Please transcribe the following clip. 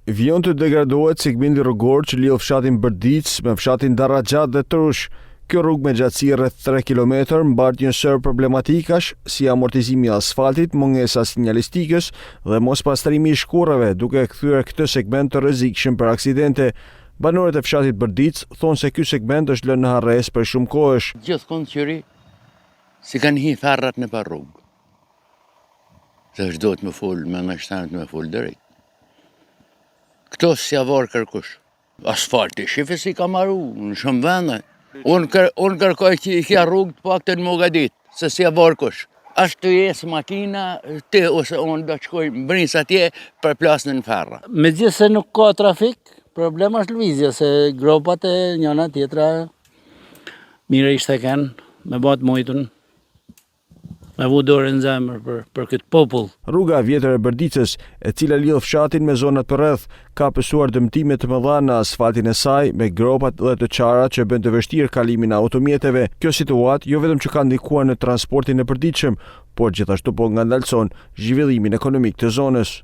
Vion të degradohet segmenti rrugor që lidh fshatin Bërdic me fshatin Darraxhat dhe Trush. Kjo rrugë me gjatësi rreth 3 km mbart një sër problematikash si amortizimi i asfaltit, mungesa sinjalistikës dhe mospastrimi i shkurrave, duke kthyer këtë segment të rrezikshëm për aksidente. Banorët e fshatit Bërdic thonë se ky segment është lënë në harres për shumë kohësh. Gjithkohë qyri si kanë hi tharrat në par rrugë. Se është do të më fol, me në shtanë të më fol drejt. Këto si avar kërkush. Asfalti, shife si ka maru në shumë vende. Unë kërkoj që i kja rrugë të pak të në Mogadit, se si avar kush. Ashtë të jesë makina, ti ose unë do të shkoj mbris atje për plasën në ferra. Me gjithë se nuk ka trafik, problem është lëvizja, se gropat e njëna tjetra mire ishte kanë me batë mojtën, me vu dorën zemër për këtë popull. Rruga vjetër e Bërdicës, e cila lidh fshatin me zonat përreth, ka pësuar dëmtime të mëdha në asfaltin e saj me gropat dhe të qarat që bën të vështirë kalimin e automjeteve. Kjo situatë jo vetëm që ka ndikuar në transportin e përditshëm, por gjithashtu po ngandalson zhvillimin ekonomik të zonës.